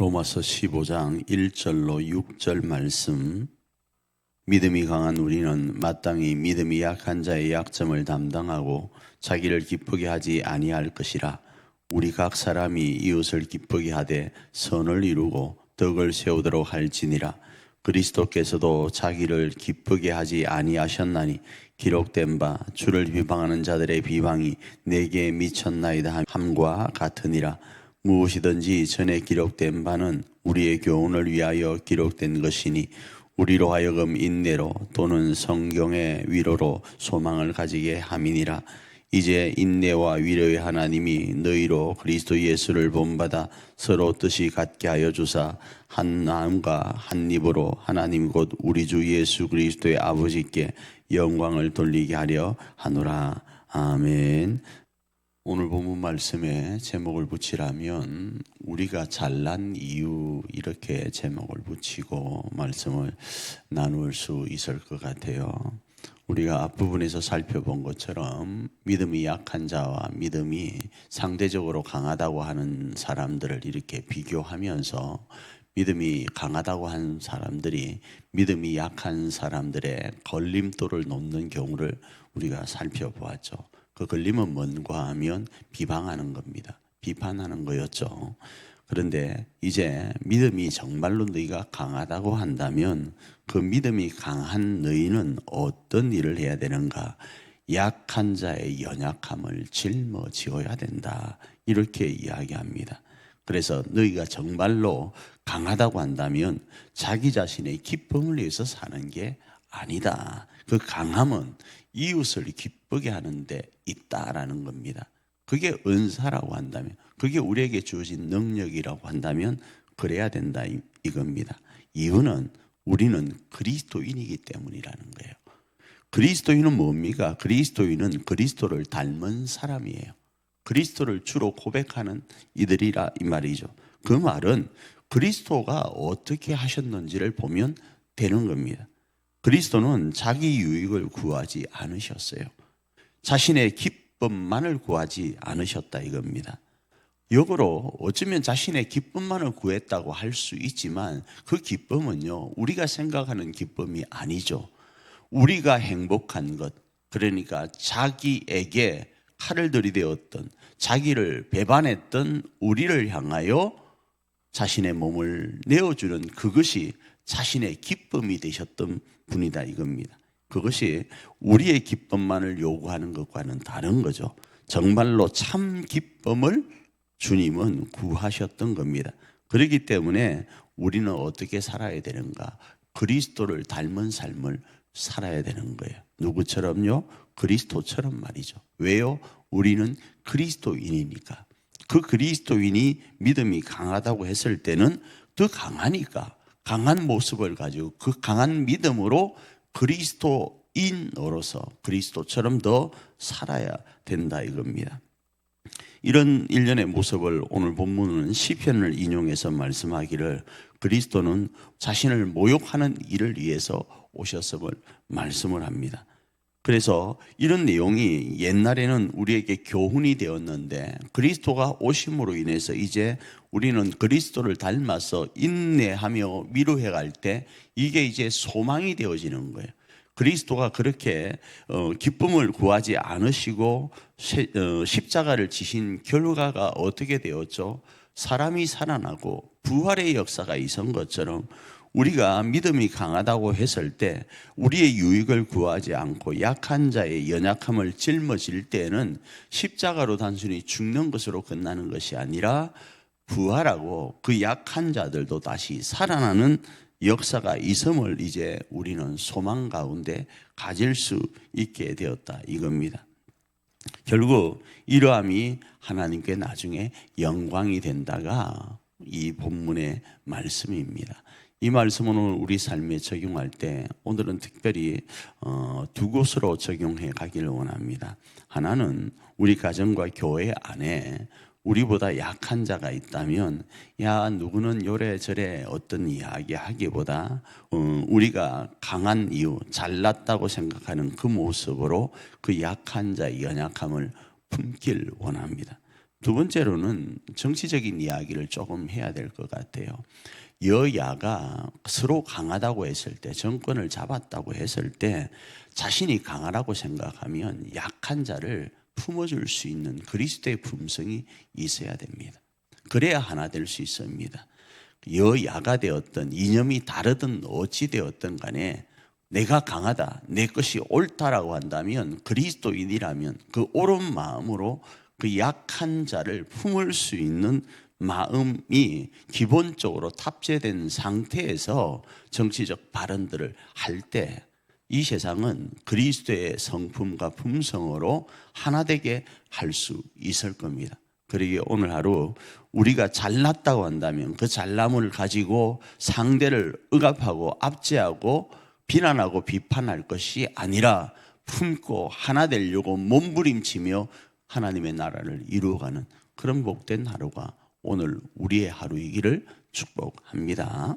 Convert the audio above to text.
로마서 15장 1절로 6절 말씀. 믿음이 강한 우리는 마땅히 믿음이 약한 자의 약점을 담당하고 자기를 기쁘게 하지 아니할 것이라. 우리 각 사람이 이웃을 기쁘게 하되 선을 이루고 덕을 세우도록 할지니라. 그리스도께서도 자기를 기쁘게 하지 아니하셨나니 기록된 바 주를 비방하는 자들의 비방이 내게 미쳤나이다 함과 같으니라. 무엇이든지 전에 기록된 바는 우리의 교훈을 위하여 기록된 것이니 우리로 하여금 인내로 또는 성경의 위로로 소망을 가지게 함이니라. 이제 인내와 위로의 하나님이 너희로 그리스도 예수를 본받아 서로 뜻이 같게 하여 주사 한 마음과 한 입으로 하나님 곧 우리 주 예수 그리스도의 아버지께 영광을 돌리게 하려 하노라. 아멘. 오늘 본문 말씀에 제목을 붙이라면 우리가 잘난 이유, 이렇게 제목을 붙이고 말씀을 나눌 수 있을 것 같아요. 우리가 앞부분에서 살펴본 것처럼 믿음이 약한 자와 믿음이 상대적으로 강하다고 하는 사람들을 이렇게 비교하면서 믿음이 강하다고 하는 사람들이 믿음이 약한 사람들의 걸림돌을 놓는 경우를 우리가 살펴보았죠. 그 걸림은 뭔가 하면 비방하는 겁니다. 비판하는 거였죠. 그런데 이제 믿음이 정말로 너희가 강하다고 한다면 그 믿음이 강한 너희는 어떤 일을 해야 되는가? 약한 자의 연약함을 짊어지어야 된다. 이렇게 이야기합니다. 그래서 너희가 정말로 강하다고 한다면 자기 자신의 기쁨을 위해서 사는 게 아니다. 그 강함은 이웃을 기쁘게 하는 데 있다라는 겁니다. 그게 은사라고 한다면, 그게 우리에게 주어진 능력이라고 한다면 그래야 된다 이겁니다. 이유는 우리는 그리스도인이기 때문이라는 거예요. 그리스도인은 뭡니까? 그리스도인은 그리스도를 닮은 사람이에요. 그리스도를 주로 고백하는 이들이라 이 말이죠. 그 말은 그리스도가 어떻게 하셨는지를 보면 되는 겁니다. 그리스도는 자기 유익을 구하지 않으셨어요. 자신의 기쁨만을 구하지 않으셨다 이겁니다. 역으로 어쩌면 자신의 기쁨만을 구했다고 할 수 있지만 그 기쁨은요, 우리가 생각하는 기쁨이 아니죠. 우리가 행복한 것, 그러니까 자기에게 칼을 들이대었던, 자기를 배반했던 우리를 향하여 자신의 몸을 내어주는 그것이 자신의 기쁨이 되셨던 분이다 이겁니다. 그것이 우리의 기쁨만을 요구하는 것과는 다른 거죠. 정말로 참 기쁨을 주님은 구하셨던 겁니다. 그렇기 때문에 우리는 어떻게 살아야 되는가? 그리스도를 닮은 삶을 살아야 되는 거예요. 누구처럼요? 그리스도처럼 말이죠. 왜요? 우리는 그리스도인이니까. 그 그리스도인이 믿음이 강하다고 했을 때는 더 강하니까 강한 모습을 가지고 그 강한 믿음으로 그리스도인으로서 그리스도처럼 더 살아야 된다 이겁니다. 이런 일련의 모습을 오늘 본문은 시편을 인용해서 말씀하기를 그리스도는 자신을 모욕하는 일을 위해서 오셨음을 말씀을 합니다. 그래서 이런 내용이 옛날에는 우리에게 교훈이 되었는데 그리스도가 오심으로 인해서 이제 우리는 그리스도를 닮아서 인내하며 위로해 갈 때 이게 이제 소망이 되어지는 거예요. 그리스도가 그렇게 기쁨을 구하지 않으시고 십자가를 지신 결과가 어떻게 되었죠? 사람이 살아나고 부활의 역사가 있은 것처럼 우리가 믿음이 강하다고 했을 때 우리의 유익을 구하지 않고 약한 자의 연약함을 짊어질 때에는 십자가로 단순히 죽는 것으로 끝나는 것이 아니라 부활하고 그 약한 자들도 다시 살아나는 역사가 있음을 이제 우리는 소망 가운데 가질 수 있게 되었다 이겁니다. 결국 이러함이 하나님께 나중에 영광이 된다가 이 본문의 말씀입니다. 이 말씀은 우리 삶에 적용할 때 오늘은 특별히 두 곳으로 적용해 가기를 원합니다. 하나는 우리 가정과 교회 안에 우리보다 약한 자가 있다면 야 누구는 요래저래 어떤 이야기 하기보다 우리가 강한 이유, 잘났다고 생각하는 그 모습으로 그 약한 자의 연약함을 품길 원합니다. 두 번째로는 정치적인 이야기를 조금 해야 될 것 같아요. 여야가 서로 강하다고 했을 때, 정권을 잡았다고 했을 때 자신이 강하다고 생각하면 약한 자를 품어줄 수 있는 그리스도의 품성이 있어야 됩니다. 그래야 하나 될 수 있습니다. 여야가 되었든 이념이 다르든 어찌 되었든 간에 내가 강하다, 내 것이 옳다라고 한다면, 그리스도인이라면 그 옳은 마음으로 그 약한 자를 품을 수 있는 마음이 기본적으로 탑재된 상태에서 정치적 발언들을 할 때 이 세상은 그리스도의 성품과 품성으로 하나 되게 할 수 있을 겁니다. 그러기에 오늘 하루 우리가 잘났다고 한다면 그 잘남을 가지고 상대를 억압하고 압제하고 비난하고 비판할 것이 아니라 품고 하나 되려고 몸부림치며 하나님의 나라를 이루어가는 그런 복된 하루가 오늘 우리의 하루이기를 축복합니다.